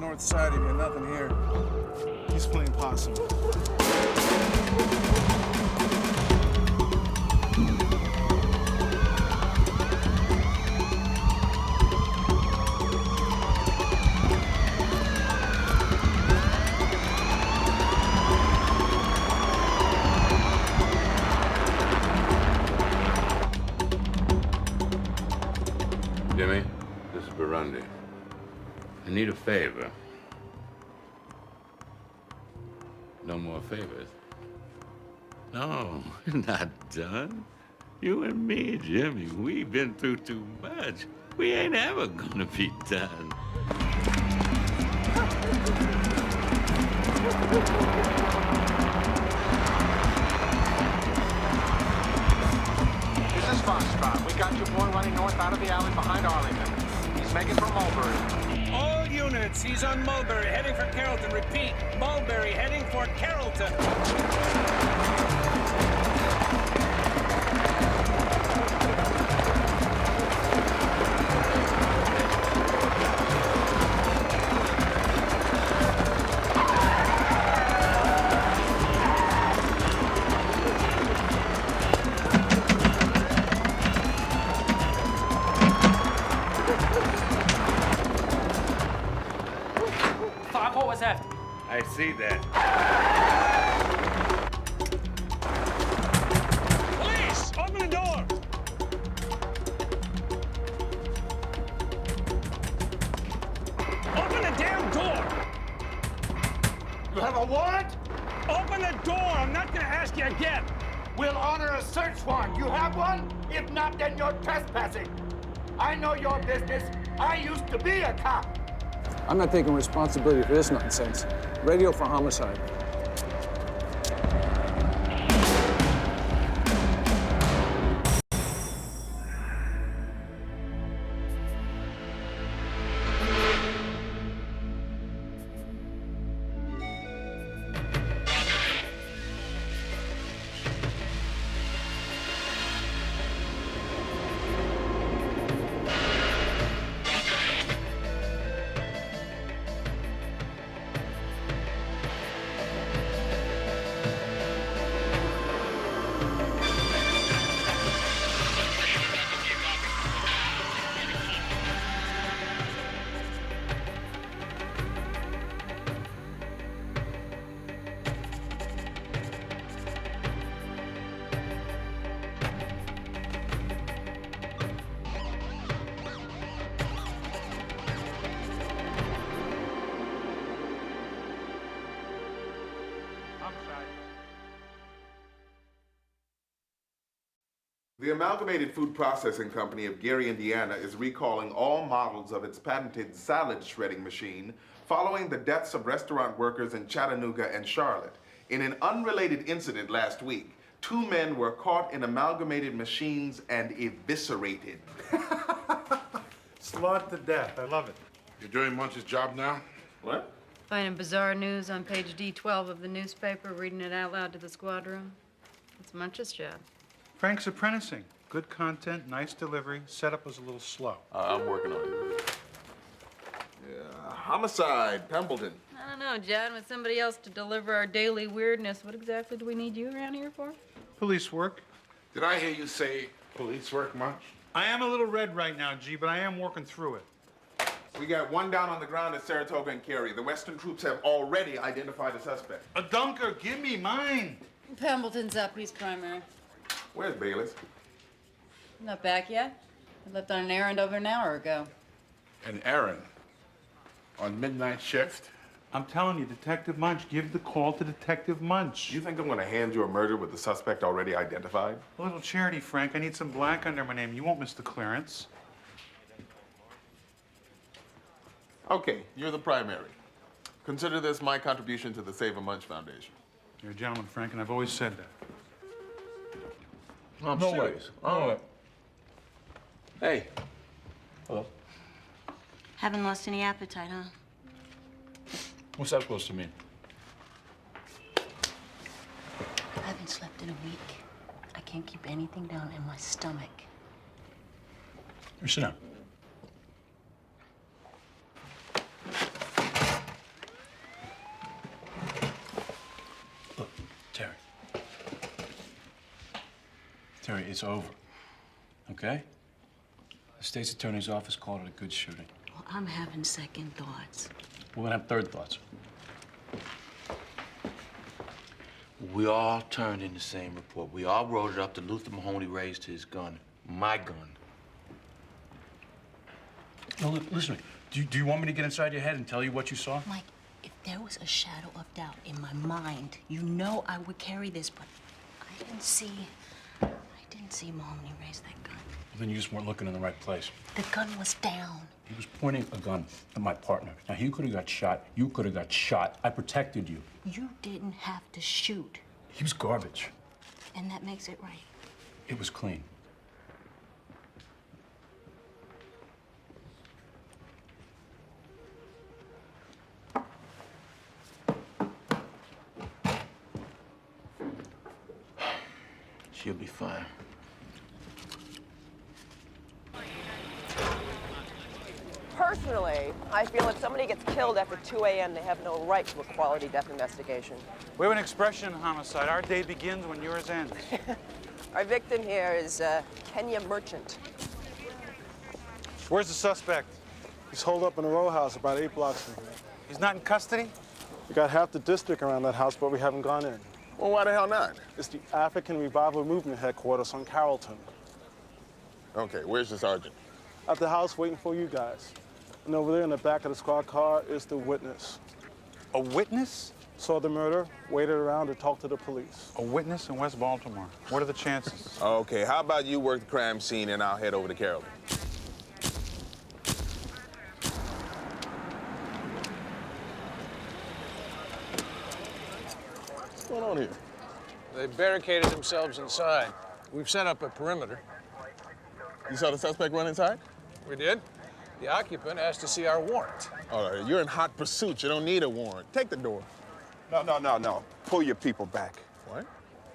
north side of you, nothing here. He's playing possum. Jimmy, this is Burundi. I need a favor. No more favors. No, we're not done. You and me, Jimmy, we've been through too much. We ain't ever gonna be done. This is Foxtrot. We got your boy running north out of the alley behind Arlington. He's making for Mulberry. All units, he's on Mulberry, heading for Carrollton. Repeat, Mulberry, heading for Carrollton. 5, what was that? I see that. Police, open the door. Open the damn door. You have a warrant? Open the door. I'm not gonna ask you again. We'll honor a search warrant. You have one? If not, then you're trespassing. I know your business. I used to be a cop. I'm not taking responsibility for this nonsense. Radio for homicide. The Amalgamated Food Processing Company of Gary, Indiana is recalling all models of its patented salad shredding machine following the deaths of restaurant workers in Chattanooga and Charlotte. In an unrelated incident last week, 2 men were caught in amalgamated machines and eviscerated. Slaughtered to death. I love it. You're doing Munch's job now? What? Finding bizarre news on page D12 of the newspaper, reading it out loud to the squad room. It's Munch's job. Frank's apprenticing. Good content, nice delivery. Setup was a little slow. I'm working on it. Yeah, Homicide, Templeton. I don't know, John, with somebody else to deliver our daily weirdness, what exactly do we need you around here for? Police work. Did I hear you say police work, Munch? I am a little red right now, G, but I am working through it. We got 1 down on the ground at Saratoga and Cary. The Western troops have already identified a suspect. A dunker, give me mine. Pembleton's up, he's primary. Where's Bayless? Not back yet. I left on an errand over an hour ago. An errand? On midnight shift? I'm telling you, Detective Munch, give the call to Detective Munch. You think I'm gonna hand you a murder with the suspect already identified? A little charity, Frank. I need some black under my name. You won't miss the clearance. Okay, you're the primary. Consider this my contribution to the Save a Munch Foundation. You're a gentleman, Frank, and I've always said that. No worries. Oh. Hey. Hello. Haven't lost any appetite, huh? What's that supposed to mean? I haven't slept in a week. I can't keep anything down in my stomach. Here, sit down. Terry, it's over. Okay? The state's attorney's office called it a good shooting. Well, I'm having second thoughts. We're gonna have third thoughts. We all turned in the same report. We all wrote it up that Luther Mahoney raised his gun. My gun. No, listen to me. Do you want me to get inside your head and tell you what you saw? Mike, if there was a shadow of doubt in my mind, you know I would carry this, but I didn't see Mahoney raise that gun. Well, then you just weren't looking in the right place. The gun was down. He was pointing a gun at my partner. Now, he could have got shot. You could have got shot. I protected you. You didn't have to shoot. He was garbage. And that makes it right. It was clean. She'll be fine. Personally, I feel if somebody gets killed after 2 a.m., they have no right to a quality death investigation. We have an expression in homicide. Our day begins when yours ends. Our victim here is Kenya Merchant. Where's the suspect? He's holed up in a row house about 8 blocks from here. He's not in custody? We got half the district around that house, but we haven't gone in. Well, why the hell not? It's the African Revival Movement headquarters on Carrollton. Okay, where's the sergeant? At the house waiting for you guys. And over there in the back of the squad car is the witness. A witness? Saw the murder, waited around to talk to the police. A witness in West Baltimore. What are the chances? Okay, how about you work the crime scene and I'll head over to Carrollton? What's going on here? They barricaded themselves inside. We've set up a perimeter. You saw the suspect run inside? We did. The occupant asked to see our warrant. All right, you're in hot pursuit. You don't need a warrant. Take the door. No. Pull your people back. What?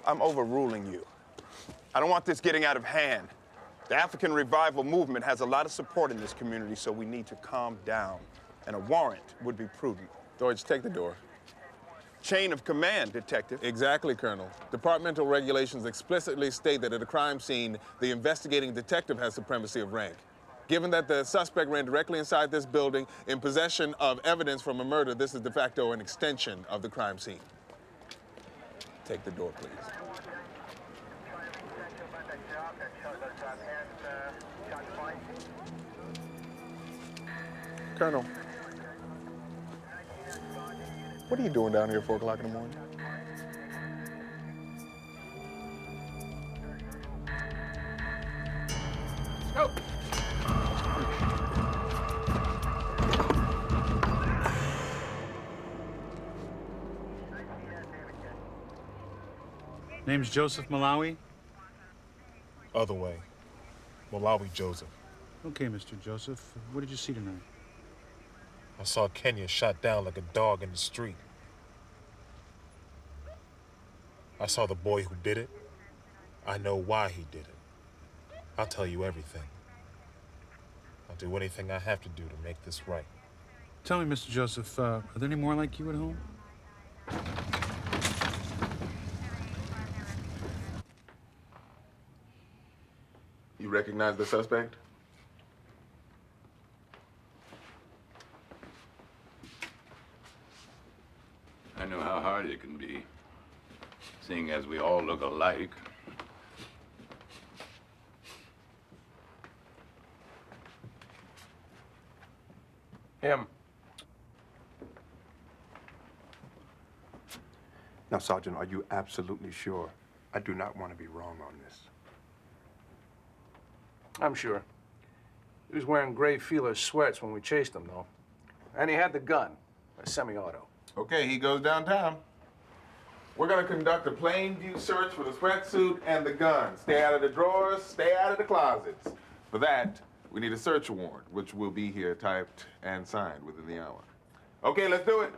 I'm overruling you. I don't want this getting out of hand. The African Revival Movement has a lot of support in this community, so we need to calm down. And a warrant would be prudent. George, take the door. Chain of command, Detective. Exactly, Colonel. Departmental regulations explicitly state that at a crime scene, the investigating detective has supremacy of rank. Given that the suspect ran directly inside this building in possession of evidence from a murder, this is de facto an extension of the crime scene. Take the door, please. Colonel, what are you doing down here at 4 o'clock in the morning? Go. Name's Joseph Malawi. Other way. Malawi Joseph. Okay, Mr. Joseph. What did you see tonight? I saw Kenya shot down like a dog in the street. I saw the boy who did it. I know why he did it. I'll tell you everything. I'll do anything I have to do to make this right. Tell me, Mr. Joseph, are there any more like you at home? You recognize the suspect? I know how hard it can be, seeing as we all look alike. Him. Now, Sergeant, are you absolutely sure? I do not want to be wrong on this. I'm sure. He was wearing gray feeler sweats when we chased him, though. And he had the gun, a semi-auto. Okay, he goes downtown. We're gonna conduct a plain view search for the sweatsuit and the gun. Stay out of the drawers, stay out of the closets. For that, we need a search warrant, which will be here typed and signed within the hour. Okay, let's do it.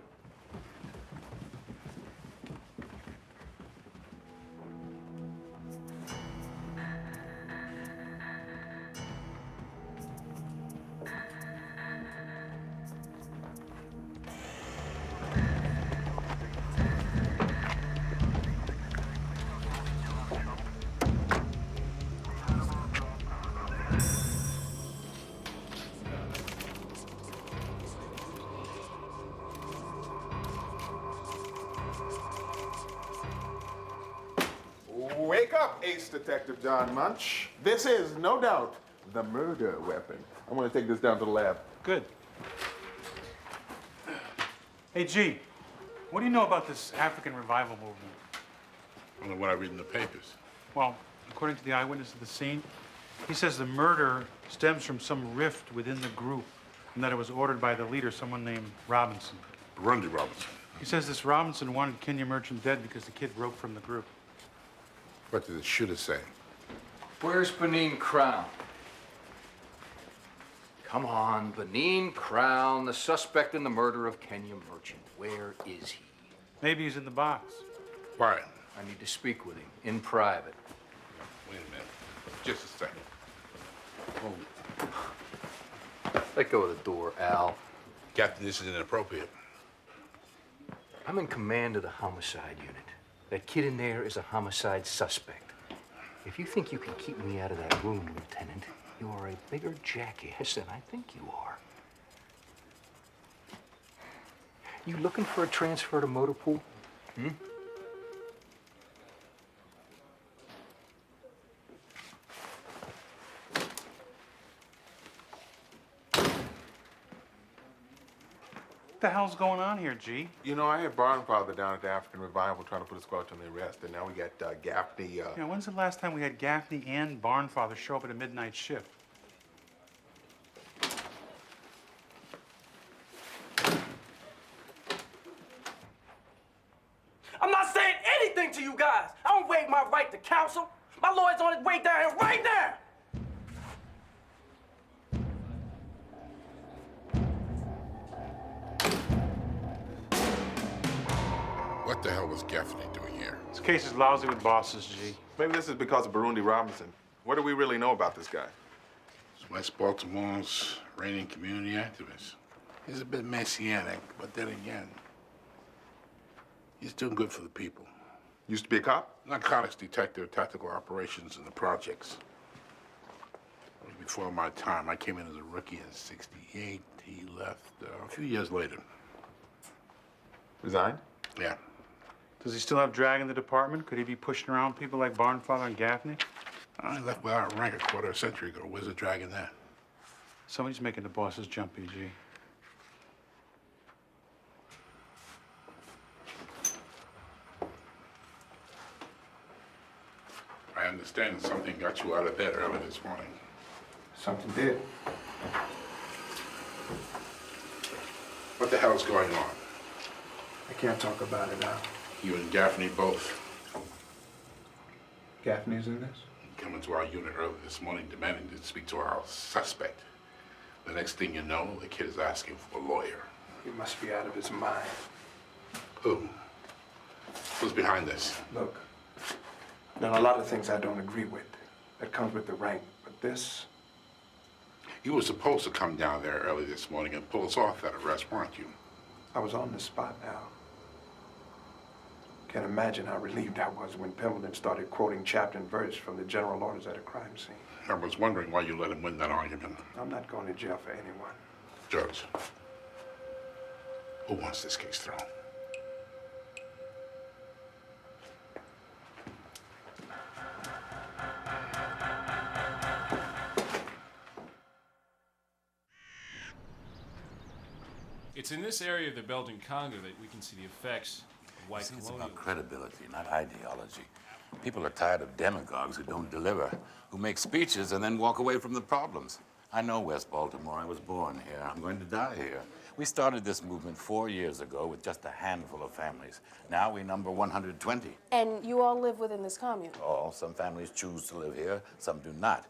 Wake up, Ace Detective John Munch. This is, no doubt, the murder weapon. I'm going to take this down to the lab. Good. Hey, G, what do you know about this African revival movement? Only what I read in the papers. Well, according to the eyewitness of the scene, he says the murder stems from some rift within the group and that it was ordered by the leader, someone named Robinson. Randy Robinson. He says this Robinson wanted Kenya Merchant dead because the kid broke from the group. What did the shooter say? Where's Benin Crown? Come on, Benin Crown, the suspect in the murder of Kenya Merchant. Where is he? Maybe he's in the box. Why? I need to speak with him in private. Wait a minute. Just a second. Oh, Let go of the door, Al. Captain, this is inappropriate. I'm in command of the homicide unit. That kid in there is a homicide suspect. If you think you can keep me out of that room, Lieutenant, you are a bigger jackass than I think you are. You looking for a transfer to motor pool? Hmm? What the hell's going on here, G? You know, I had Barnfather down at the African Revival trying to put a squelch on the arrest, and now we got Gaffney. Yeah, when's the last time we had Gaffney and Barnfather show up at a midnight shift? I'm not saying anything to you guys. I don't waive my right to counsel. My lawyer's on his way down here right now. What the hell was Gaffney doing here? This case is lousy with bosses, G. Maybe this is because of Burundi Robinson. What do we really know about this guy? He's West Baltimore's reigning community activist. He's a bit messianic, but then again, he's doing good for the people. Used to be a cop? Narcotics detective, tactical operations, and the projects. Before my time, I came in as a rookie in '68. He left a few years later. Resigned? Yeah. Does he still have drag in the department? Could he be pushing around people like Barnfather and Gaffney? I left without rank a quarter century ago. Where's the drag in that? Somebody's making the bosses jumpy, G. I understand something got you out of bed early this morning. Something did. What the hell's going on? I can't talk about it now. You and Gaffney both. Gaffney's in this? Come into our unit early this morning demanding to speak to our suspect. The next thing you know, the kid is asking for a lawyer. He must be out of his mind. Who? Who's behind this? Look, there are a lot of things I don't agree with. That comes with the rank, but this... You were supposed to come down there early this morning and pull us off that arrest, weren't you? I was on the spot now. Can't imagine how relieved I was when Pemberton started quoting chapter and verse from the general orders at a crime scene. I was wondering why you let him win that argument. I'm not going to jail for anyone. Judge, who wants this case thrown? It's in this area of the Belgian Congo that we can see the effects of white It's colonialism. about credibility, not ideology. People are tired of demagogues who don't deliver, who make speeches and then walk away from the problems. I know West Baltimore. I was born here. I'm going to die here. We started this movement 4 years ago with just a handful of families. Now we number 120. And you all live within this commune? Oh, some families choose to live here, some do not.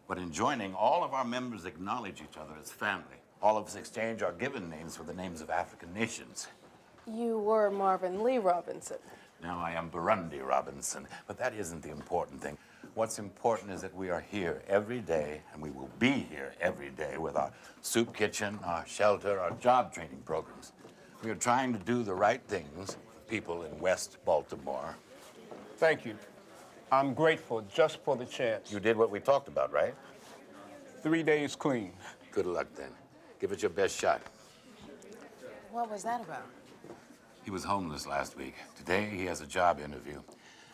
But in joining, all of our members acknowledge each other as family. All of us exchange our given names for the names of African nations. You were Marvin Lee Robinson. Now I am Burundi Robinson, but that isn't the important thing. What's important is that we are here every day, and we will be here every day with our soup kitchen, our shelter, our job training programs. We are trying to do the right things for people in West Baltimore. Thank you. I'm grateful just for the chance. You did what we talked about, right? 3 days clean. Good luck then. Give it your best shot. What was that about? He was homeless last week. Today, he has a job interview.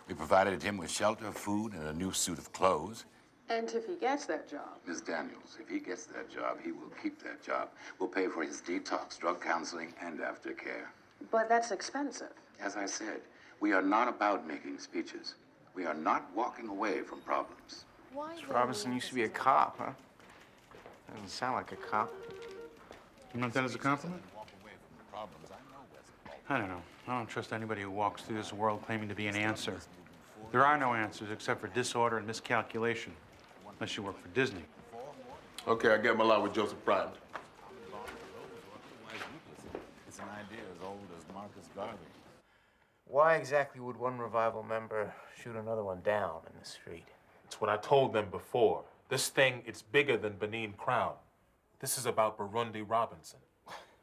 We provided him with shelter, food, and a new suit of clothes. And if he gets that job? Miss Daniels, if he gets that job, he will keep that job. We'll pay for his detox, drug counseling, and aftercare. But that's expensive. As I said, we are not about making speeches. We are not walking away from problems. This Robinson used to be a cop, huh? Doesn't sound like a cop. You meant that as a compliment? I don't know. I don't trust anybody who walks through this world claiming to be an answer. There are no answers except for disorder and miscalculation, unless you work for Disney. Okay, I get my lot with Joseph primed. It's an idea as old as Marcus Garvey. Why exactly would one revival member shoot another one down in the street? It's what I told them before. This thing, it's bigger than Benin Crown. This is about Burundi Robinson.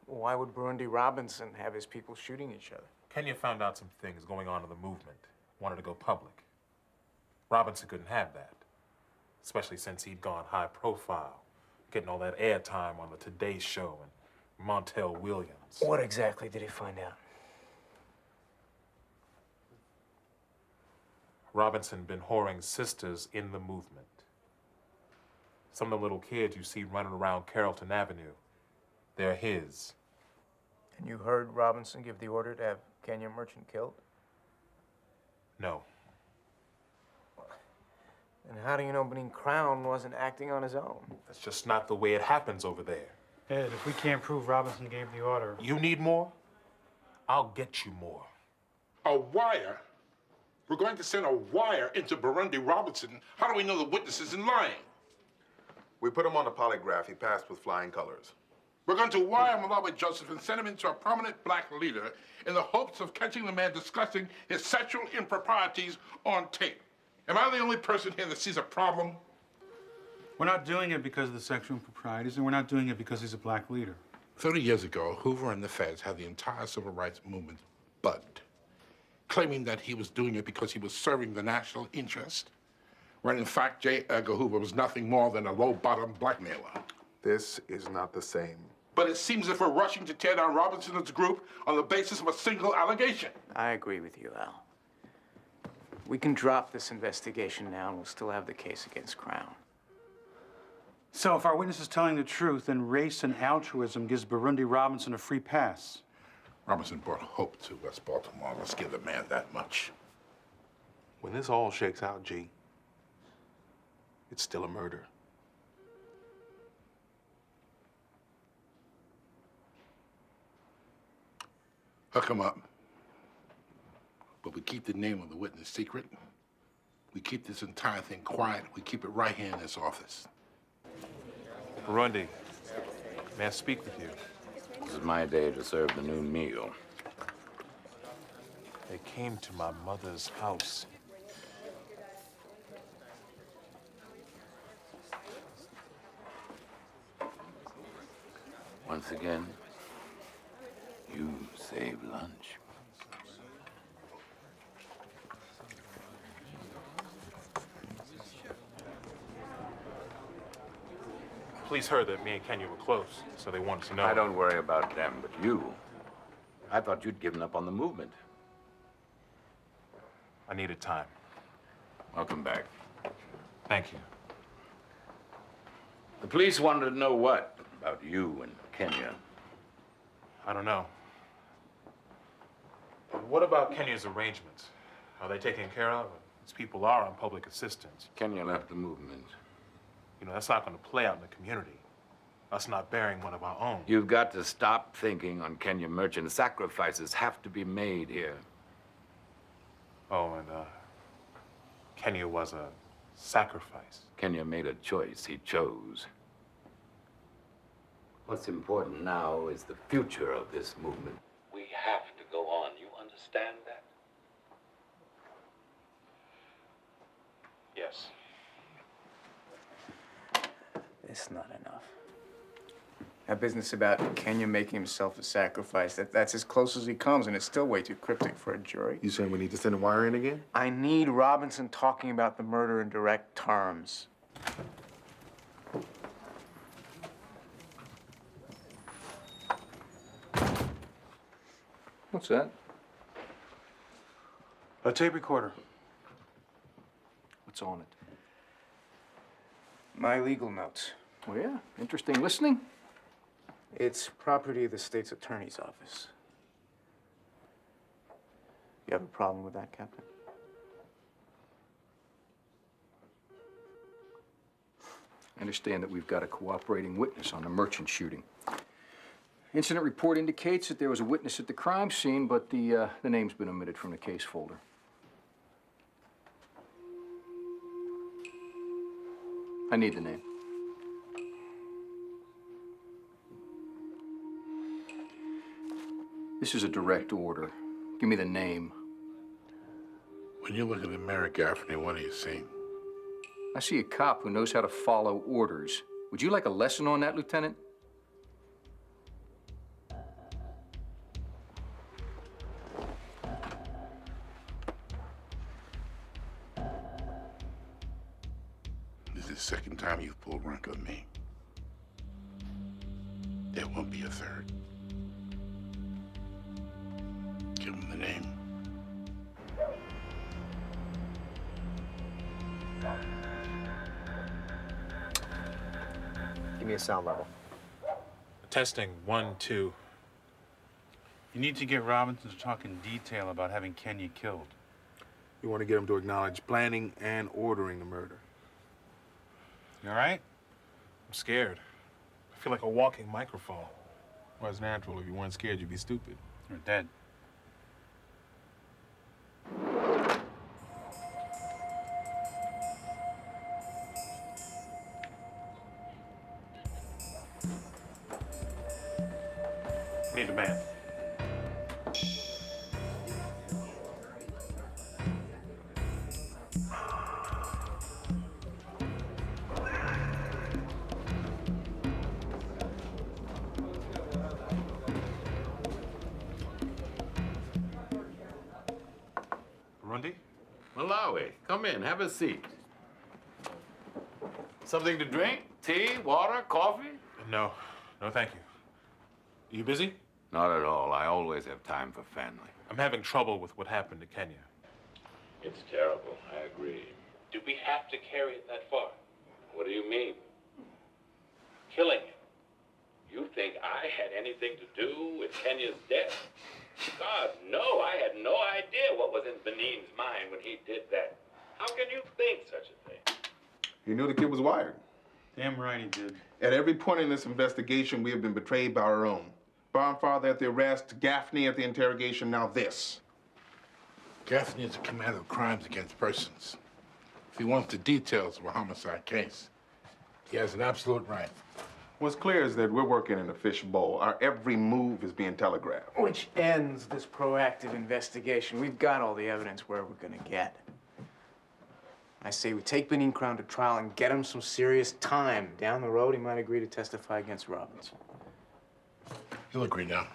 Why would Burundi Robinson have his people shooting each other? Kenya found out some things going on in the movement. Wanted to go public. Robinson couldn't have that, especially since he'd gone high profile, getting all that airtime on the Today Show and Montel Williams. What exactly did he find out? Robinson been whoring sisters in the movement. Some of the little kids you see running around Carrollton Avenue, they're his. And you heard Robinson give the order to have Kenya Merchant killed? No. And how do you know Benin Crown wasn't acting on his own? That's just not the way it happens over there. Ed, if we can't prove Robinson gave the order... You need more? I'll get you more. A wire? We're going to send a wire into Burundi Robinson. How do we know the witness isn't lying? We put him on a polygraph. He passed with flying colors. We're going to wire Malawi Joseph and send him into a prominent black leader in the hopes of catching the man discussing his sexual improprieties on tape. Am I the only person here that sees a problem? We're not doing it because of the sexual improprieties, and we're not doing it because he's a black leader. 30 years ago, Hoover and the feds had the entire civil rights movement bugged, claiming that he was doing it because he was serving the national interest, when in fact J. Edgar Hoover was nothing more than a low-bottom blackmailer. This is not the same. But it seems as if we're rushing to tear down Robinson's group on the basis of a single allegation. I agree with you, Al. We can drop this investigation now and we'll still have the case against Crown. So if our witness is telling the truth, then race and altruism gives Burundi Robinson a free pass. Robinson brought hope to West Baltimore. Let's give the man that much. When this all shakes out, G, it's still a murder. Hook him up. But we keep the name of the witness secret. We keep this entire thing quiet. We keep it right here in this office. Burundi, may I speak with you? This is my day to serve the noon meal. They came to my mother's house. Once again, you save lunch. Police heard that me and Kenya were close, so they wanted to know. I don't worry about them, but you. I thought you'd given up on the movement. I needed time. Welcome back. Thank you. The police wanted to know what about you and Kenya? I don't know. But what about Kenya's arrangements? Are they taken care of? These people are on public assistance. Kenya left the movement. You know, that's not going to play out in the community. Us not burying one of our own. You've got to stop thinking on Kenya Merchant. Sacrifices have to be made here. Oh, and Kenya was a sacrifice. Kenya made a choice. He chose. What's important now is the future of this movement. We have to go on. You understand that? Yes. It's not enough. That business about Kenya making himself a sacrifice, that's as close as he comes, and it's still way too cryptic for a jury. You saying we need to send a wire in again? I need Robinson talking about the murder in direct terms. What's that? A tape recorder. What's on it? My legal notes. Oh, yeah? Interesting listening? It's property of the state's attorney's office. You have a problem with that, Captain? I understand that we've got a cooperating witness on the merchant shooting. Incident report indicates that there was a witness at the crime scene, but the name's been omitted from the case folder. I need the name. This is a direct order. Give me the name. When you look in the mirror, Gaffney, what do you see? I see a cop who knows how to follow orders. Would you like a lesson on that, Lieutenant? This is the second time you've pulled rank on me. There won't be a third. Give him the name. Give me a sound level. Testing, 1, 2. You need to get Robinson to talk in detail about having Kenya killed. You want to get him to acknowledge planning and ordering the murder. You all right? I'm scared. I feel like a walking microphone. Well, it's natural. If you weren't scared, you'd be stupid. You're dead. Need a man. Burundi? Malawi, come in, have a seat. Something to drink? Tea, water, coffee? No, thank you. You busy? Not at all. I always have time for family. I'm having trouble with what happened to Kenya. It's terrible, I agree. Do we have to carry it that far? What do you mean? Killing him. You think I had anything to do with Kenya's death? God, no. I had no idea what was in Benin's mind when he did that. How can you think such a thing? He knew the kid was wired. Damn right he did. At every point in this investigation, we have been betrayed by our own. Barnfather at the arrest, Gaffney at the interrogation, now this. Gaffney is a commander of crimes against persons. If he wants the details of a homicide case, he has an absolute right. What's clear is that we're working in a fishbowl. Our every move is being telegraphed. Which ends this proactive investigation. We've got all the evidence where we're gonna get. I say we take Benin Crown to trial and get him some serious time. Down the road, he might agree to testify against Robinson. He'll agree now.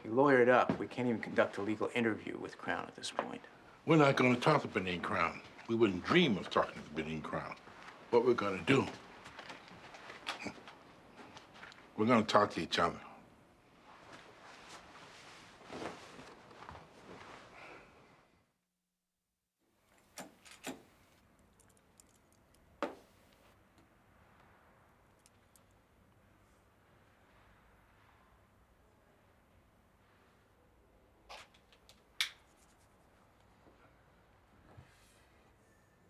You lawyer it up. We can't even conduct a legal interview with Crown at this point. We're not going to talk to Benin Crown. We wouldn't dream of talking to the Benin Crown. What we're going to do, we're going to talk to each other.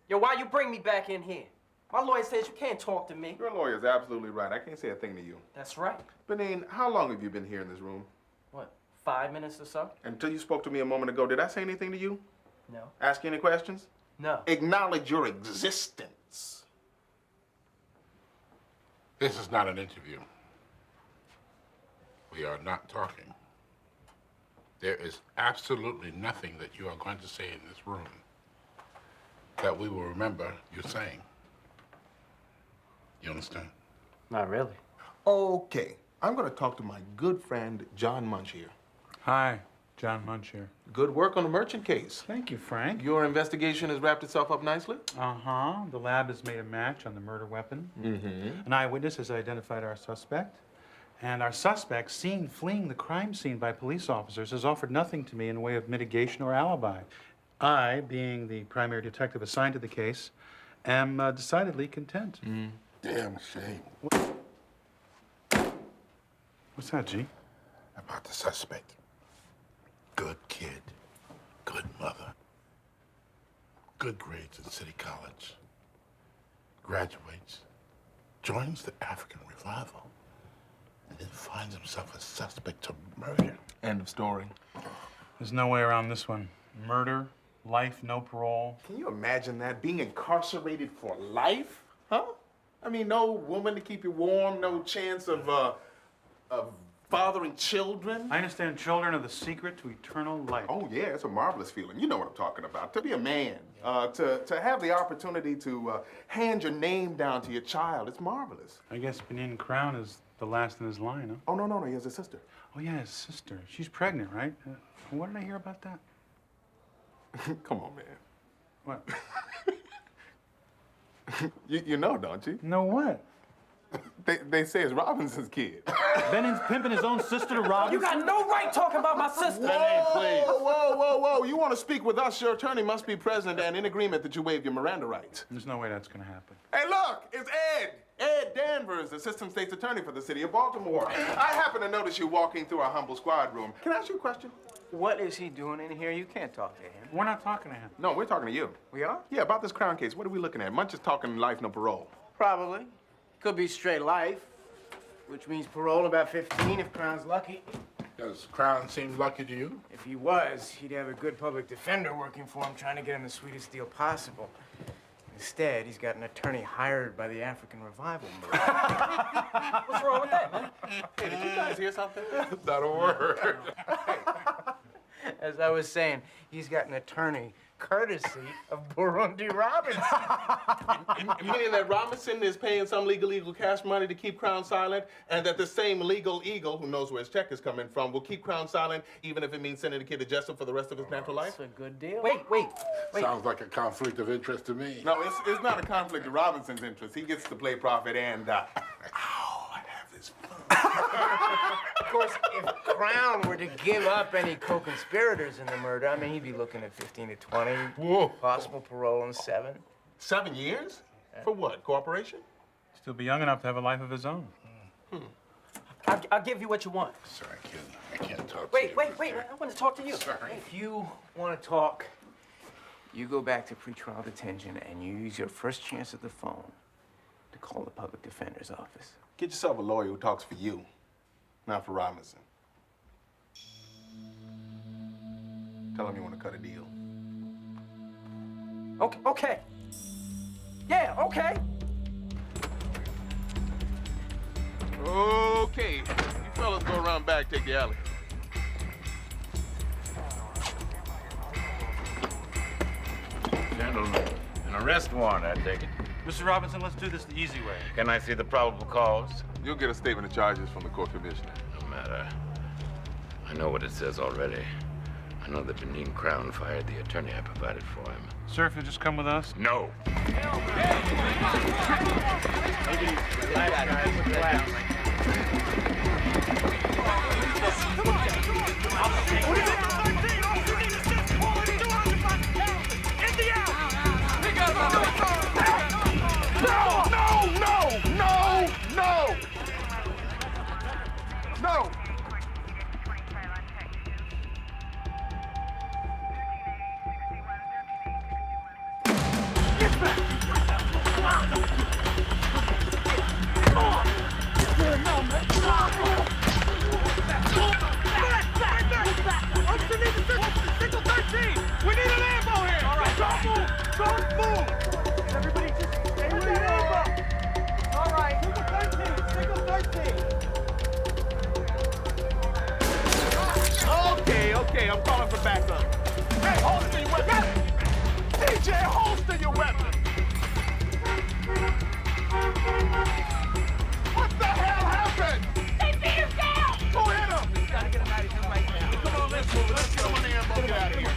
Yo, why you bring me back in here? My lawyer says you can't talk to me. Your lawyer's absolutely right. I can't say a thing to you. That's right. Benin, how long have you been here in this room? What, 5 minutes or so? Until you spoke to me a moment ago, did I say anything to you? No. Ask you any questions? No. Acknowledge your existence. This is not an interview. We are not talking. There is absolutely nothing that you are going to say in this room that we will remember you saying. You understand? Not really. Okay. I'm going to talk to my good friend, John Munch here. Hi, John Munch here. Good work on the merchant case. Thank you, Frank. Your investigation has wrapped itself up nicely? Uh-huh. The lab has made a match on the murder weapon. Mm-hmm. An eyewitness has identified our suspect. And our suspect, seen fleeing the crime scene by police officers, has offered nothing to me in way of mitigation or alibi. I, being the primary detective assigned to the case, am decidedly content. Damn shame. What's that, G? About the suspect. Good kid. Good mother. Good grades at City College. Graduates. Joins the African Revival. And then finds himself a suspect to murder. End of story. There's no way around this one. Murder, life, no parole. Can you imagine that? Being incarcerated for life? Huh? I mean, no woman to keep you warm, no chance of fathering children. I understand children are the secret to eternal life. Oh, yeah, it's a marvelous feeling. You know what I'm talking about. To be a man, to have the opportunity to hand your name down to your child, it's marvelous. I guess Benin Crown is the last in his line, huh? Oh, no, he has a sister. Oh, yeah, his sister. She's pregnant, right? What did I hear about that? Come on, man. What? You know, don't you? Know what? They say it's Robinson's kid. Benin's pimping his own sister to Robinson? You got no right talking about my sister. Whoa. You want to speak with us? Your attorney must be present and in agreement that you waive your Miranda rights. There's no way that's going to happen. Hey, look, it's Ed. Ed Danvers, Assistant State's Attorney for the City of Baltimore. I happen to notice you walking through our humble squad room. Can I ask you a question? What is he doing in here? You can't talk to him. We're not talking to him. No, we're talking to you. We are? Yeah, about this Crown case. What are we looking at? Munch is talking life, no parole. Probably. Could be straight life, which means parole about 15 if Crown's lucky. Does Crown seem lucky to you? If he was, he'd have a good public defender working for him, trying to get him the sweetest deal possible. Instead, he's got an attorney hired by the African Revival movement. What's wrong with that, man? Hey, did you guys hear something? Not a word. As I was saying, he's got an attorney courtesy of Burundi Robinson. Meaning that Robinson is paying some legal cash money to keep Crown silent, and that the same legal eagle, who knows where his check is coming from, will keep Crown silent even if it means sending the kid to Jessup for the rest of his natural life? That's a good deal. Wait. Sounds like a conflict of interest to me. No, it's not a conflict of Robinson's interest. He gets to play prophet and, I have this fun. Of course, if Crown were to give up any co-conspirators in the murder, I mean, he'd be looking at 15 to 20, Whoa. possible parole in 7. 7 years? For what, cooperation? Still be young enough to have a life of his own. I'll give you what you want. Sorry, kid. I can't talk Wait. to you. I want to talk to you. Sorry. If you want to talk, you go back to pretrial detention and you use your first chance at the phone to call the public defender's office. Get yourself a lawyer who talks for you, not for Robinson. Tell him you want to cut a deal. Okay. Yeah, okay. Okay. You fellas go around back, take the alley. Gentlemen, an arrest warrant, I take it. Mr. Robinson, let's do this the easy way. Can I see the probable cause? You'll get a statement of charges from the court commissioner. No matter. I know what it says already. I know that Benin Crown fired the attorney I provided for him. Sir, if you'll just come with us. No. No! Okay, I'm calling for backup. Hey, holster your weapon! DJ, holster your weapon! What the hell happened? They beat him down! Who hit him? We gotta get him out of here right now. Come on, let's move. Let's get him on the ammo. Get out of here.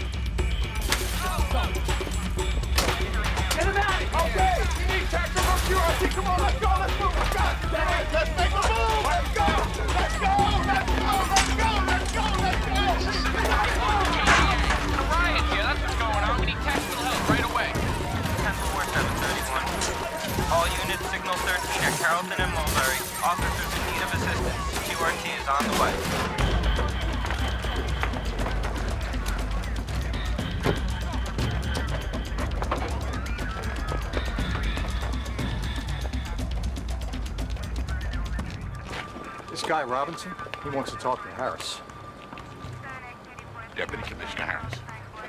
Get him out! Okay, we need tactical security. Come on, let's go. Let's move. Let's go. Let's make a move. Let's go. Let's go. Let's go. Let's go. Let's go. Let's go. Riot here, that's what's going on. guy Robinson? He wants to talk to Harris. Deputy Commissioner Harris.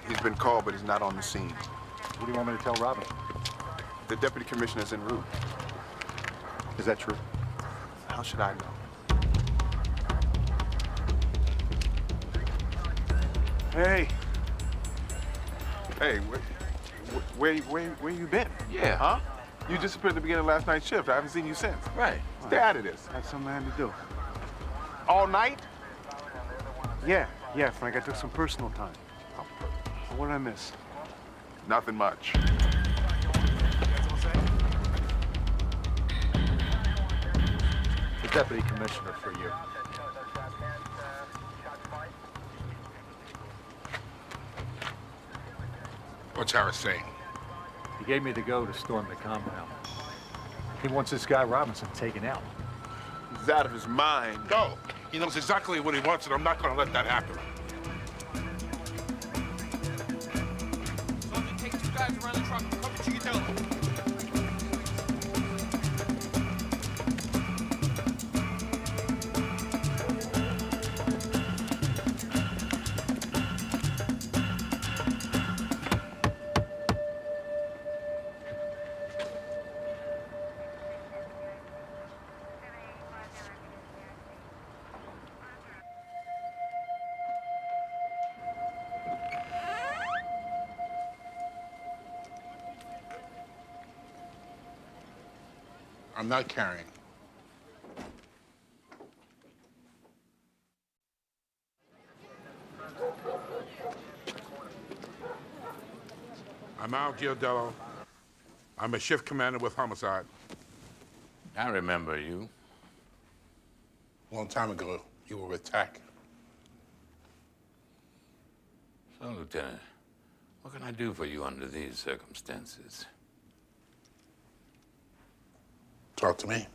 He's been called, but he's not on the scene. What do you want me to tell Robinson? The deputy commissioner's en route. Is that true? How should I know? Hey. Hey, where you been? Yeah. Huh? You disappeared at the beginning of last night's shift. I haven't seen you since. Right. Stay out of this. Had some man to do. All night? Yeah, Frank. I took some personal time. What did I miss? Nothing much. The deputy commissioner for you. What's Harris saying? He gave me the go to storm the compound. He wants this guy Robinson taken out. He's out of his mind. No. He knows exactly what he wants, and I'm not going to let that happen. Take 2 guys around the truck. Cover Chiquitella. I'm not carrying. I'm Al Giardello. I'm a shift commander with Homicide. I remember you. A long time ago, you were with TAC. So, Lieutenant, what can I do for you under these circumstances? Talk to me.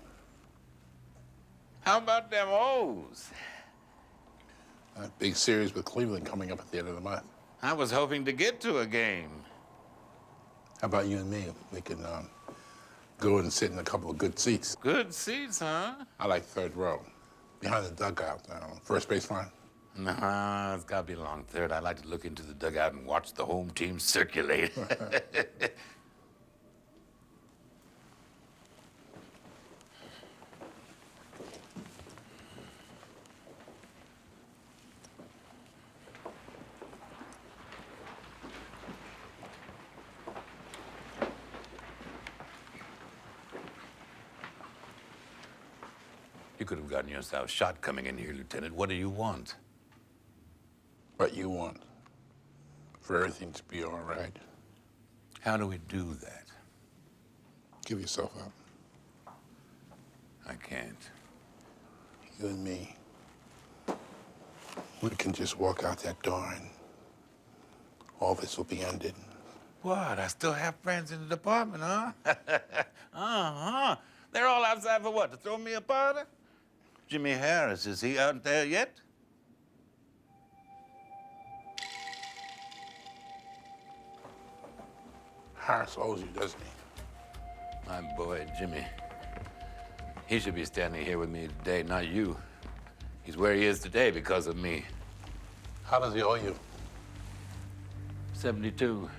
How about them O's? A big series with Cleveland coming up at the end of the month. I was hoping to get to a game. How about you and me? We can go and sit in a couple of good seats. Good seats, huh? I like third row, behind the dugout, first baseline. Nah, it's gotta be along third. I like to look into the dugout and watch the home team circulate. You could have gotten yourself shot coming in here, Lieutenant. What do you want? What you want. For everything to be all right. How do we do that? Give yourself up. I can't. You and me. We can just walk out that door and all this will be ended. What? I still have friends in the department, huh? Uh-huh. They're all outside for what? To throw me a party? Jimmy Harris, is he out there yet? Harris owes you, doesn't he? My boy, Jimmy. He should be standing here with me today, not you. He's where he is today because of me. How does he owe you? 72.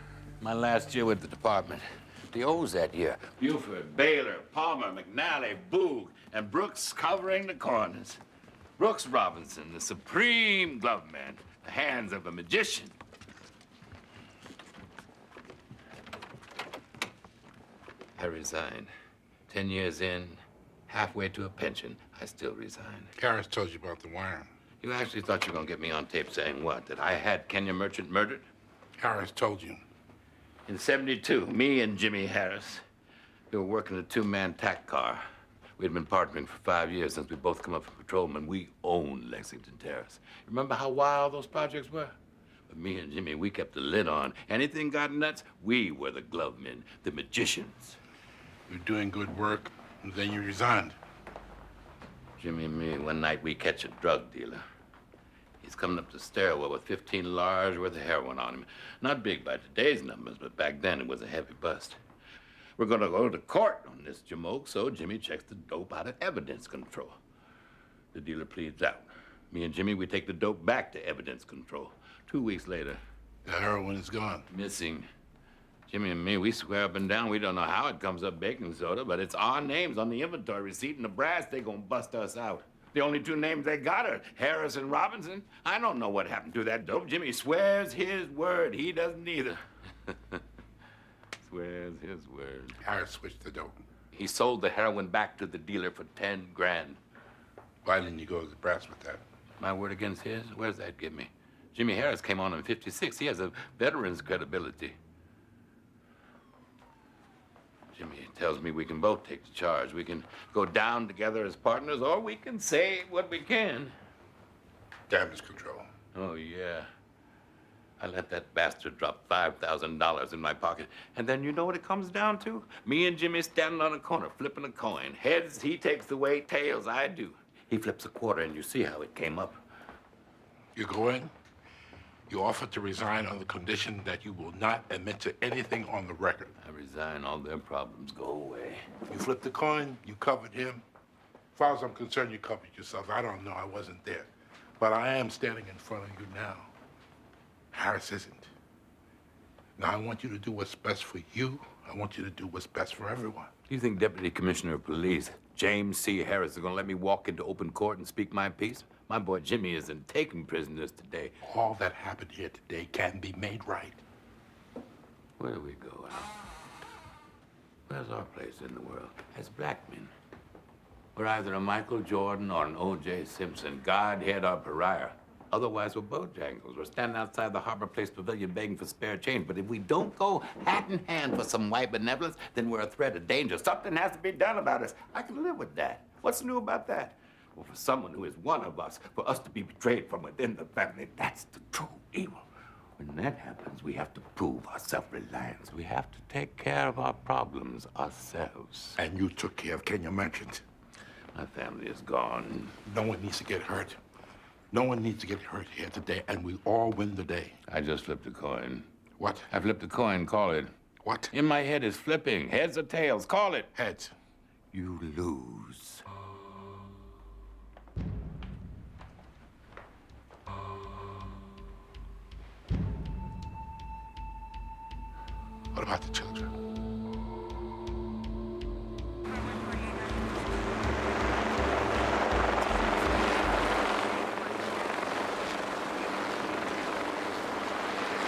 My last year with the department. The O's that year. Buford, Baylor, Palmer, McNally, Boog, and Brooks covering the corners. Brooks Robinson, the supreme glove man, the hands of a magician. I resigned. 10 years in, halfway to a pension, I still resigned. Harris told you about the wire. You actually thought you were gonna get me on tape saying what? That I had Kenya Merchant murdered? Harris told you. In 72, me and Jimmy Harris, we were working a 2-man tack car. We'd been partnering for 5 years since we both come up from patrolman. We owned Lexington Terrace. Remember how wild those projects were? But me and Jimmy, we kept the lid on. Anything got nuts, we were the glove men, the magicians. You're doing good work, and then you resigned. Jimmy and me, one night we catch a drug dealer. He's coming up the stairwell with 15 large worth of heroin on him. Not big by today's numbers, but back then it was a heavy bust. We're gonna go to court on this jamoke, so Jimmy checks the dope out of evidence control. The dealer pleads out. Me and Jimmy, we take the dope back to evidence control. 2 weeks later. The heroin is gone. Missing. Jimmy and me, we swear up and down we don't know how it comes up baking soda, but it's our names on the inventory receipt, and the brass, they gonna bust us out. The only two names they got are Harris and Robinson. I don't know what happened to that dope. Jimmy swears his word. He doesn't either. Swears his word. Harris switched the dope. He sold the heroin back to the dealer for 10 grand. Why didn't you go to the brass with that? My word against his? Where's that get me? Jimmy Harris came on in '56. He has a veteran's credibility. Jimmy tells me we can both take the charge. We can go down together as partners, or we can say what we can. Damage control. Oh, yeah. I let that bastard drop $5,000 in my pocket. And then you know what it comes down to? Me and Jimmy standing on a corner, flipping a coin. Heads, he takes the weight. Tails, I do. He flips a quarter, and you see how it came up. You go in, you offer to resign on the condition that you will not admit to anything on the record. I resign, all their problems go away. You flipped the coin, you covered him. As far as I'm concerned, you covered yourself. I don't know, I wasn't there. But I am standing in front of you now. Harris isn't. Now, I want you to do what's best for you. I want you to do what's best for everyone. Do you think Deputy Commissioner of Police James C. Harris is gonna let me walk into open court and speak my piece? My boy Jimmy isn't taking prisoners today. All that happened here today can be made right. Where do we go, Al? Where's our place in the world? As black men. We're either a Michael Jordan or an O.J. Simpson, Godhead or pariah. Otherwise, we're Bojangles. We're standing outside the Harbor Place Pavilion begging for spare change. But if we don't go hat in hand for some white benevolence, then we're a threat of danger. Something has to be done about us. I can live with that. What's new about that? Well, for someone who is one of us, for us to be betrayed from within the family, that's the true evil. When that happens, we have to prove our self-reliance. We have to take care of our problems ourselves. And you took care of Kenya Merchant. My family is gone. No one needs to get hurt. No one needs to get hurt here today, and we all win the day. I just flipped a coin. What? I flipped a coin, call it. What? In my head is flipping. Heads or tails, call it. Heads. You lose. What about the children?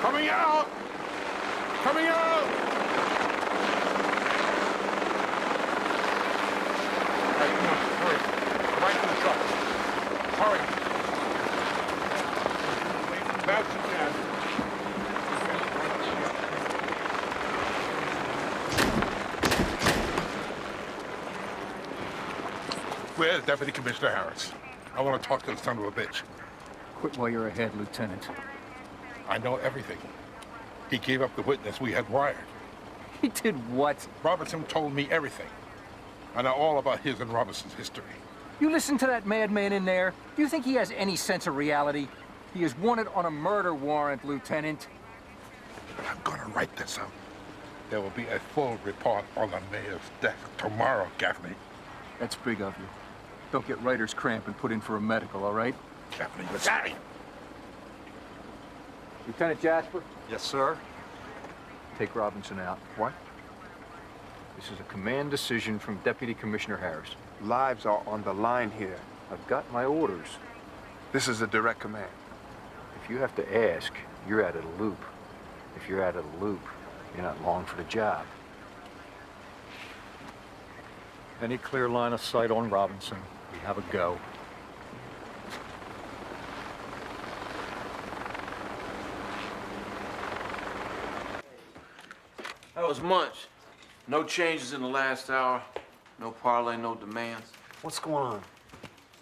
Coming out! Coming out! Hey, come on, hurry. Right to the truck. Hurry. Fast as you can. Where's Deputy Commissioner Harris? I want to talk to the son of a bitch. Quit while you're ahead, Lieutenant. I know everything. He gave up the witness we had wired. He did what? Robinson told me everything. I know all about his and Robinson's history. You listen to that madman in there? Do you think he has any sense of reality? He is wanted on a murder warrant, Lieutenant. I'm gonna write this up. There will be a full report on the mayor's death tomorrow, Gaffney. That's big of you. Don't get writer's cramp and put in for a medical, all right? Gaffney, listen. Lieutenant Jasper? Yes, sir. Take Robinson out. What? This is a command decision from Deputy Commissioner Harris. Lives are on the line here. I've got my orders. This is a direct command. If you have to ask, you're out of the loop. If you're out of the loop, you're not long for the job. Any clear line of sight on Robinson, we have a go. That was Munch. No changes in the last hour. No parlay, no demands. What's going on?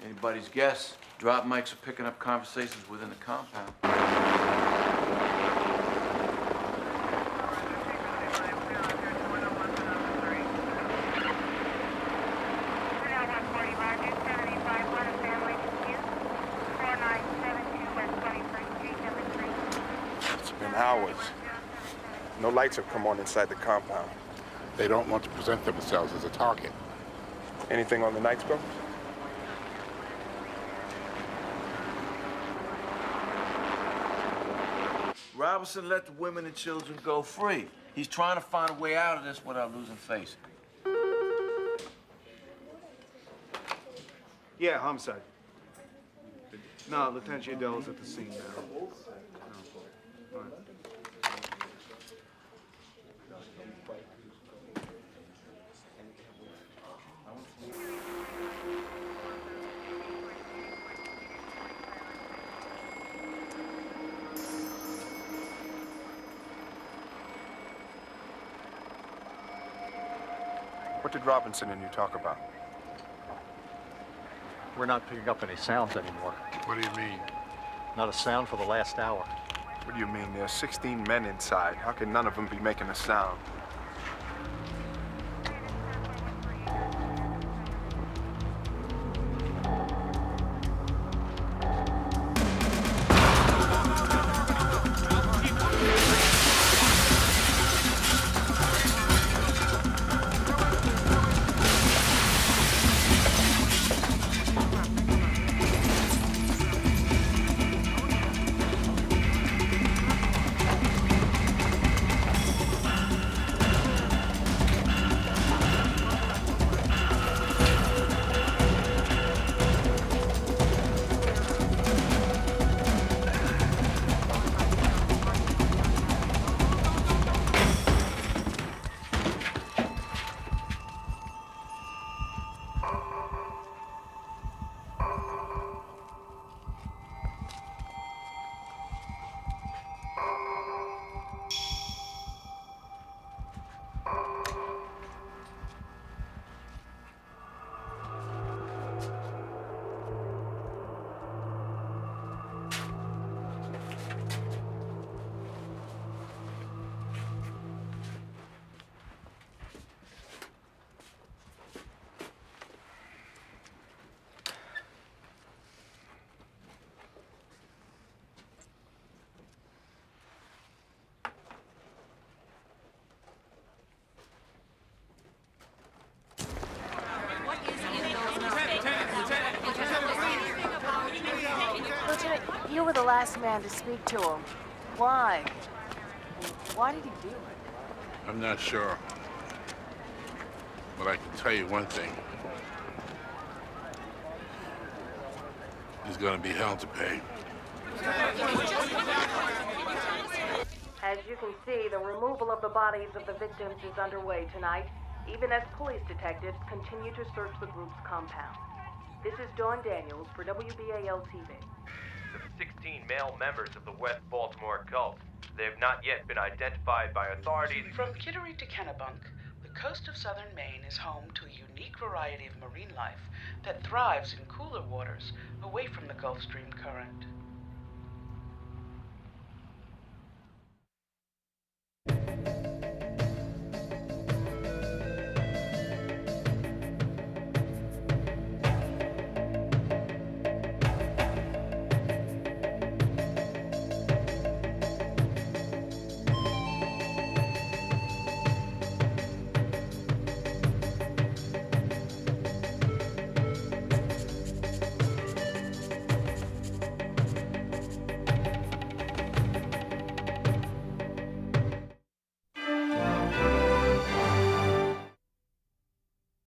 Anybody's guess. Drop mics are picking up conversations within the compound. It's been hours. No lights have come on inside the compound. They don't want to present themselves as a target. Anything on the night scopes? Robinson let the women and children go free. He's trying to find a way out of this without losing face. Yeah, homicide. No, Lieutenant Giardello's at the scene now. No. All right. What did Robinson and you talk about? We're not picking up any sounds anymore. What do you mean? Not a sound for the last hour. What do you mean? There are 16 men inside. How can none of them be making a sound? Lieutenant, you were the last man to speak to him. Why? Why did he do it? I'm not sure. But I can tell you one thing. There's gonna be hell to pay. As you can see, the removal of the bodies of the victims is underway tonight, even as police detectives continue to search the group's compound. This is Dawn Daniels for WBAL-TV. The 16 male members of the West Baltimore cult. They have not yet been identified by authorities. From Kittery to Kennebunk, the coast of southern Maine is home to a unique variety of marine life that thrives in cooler waters away from the Gulf Stream current.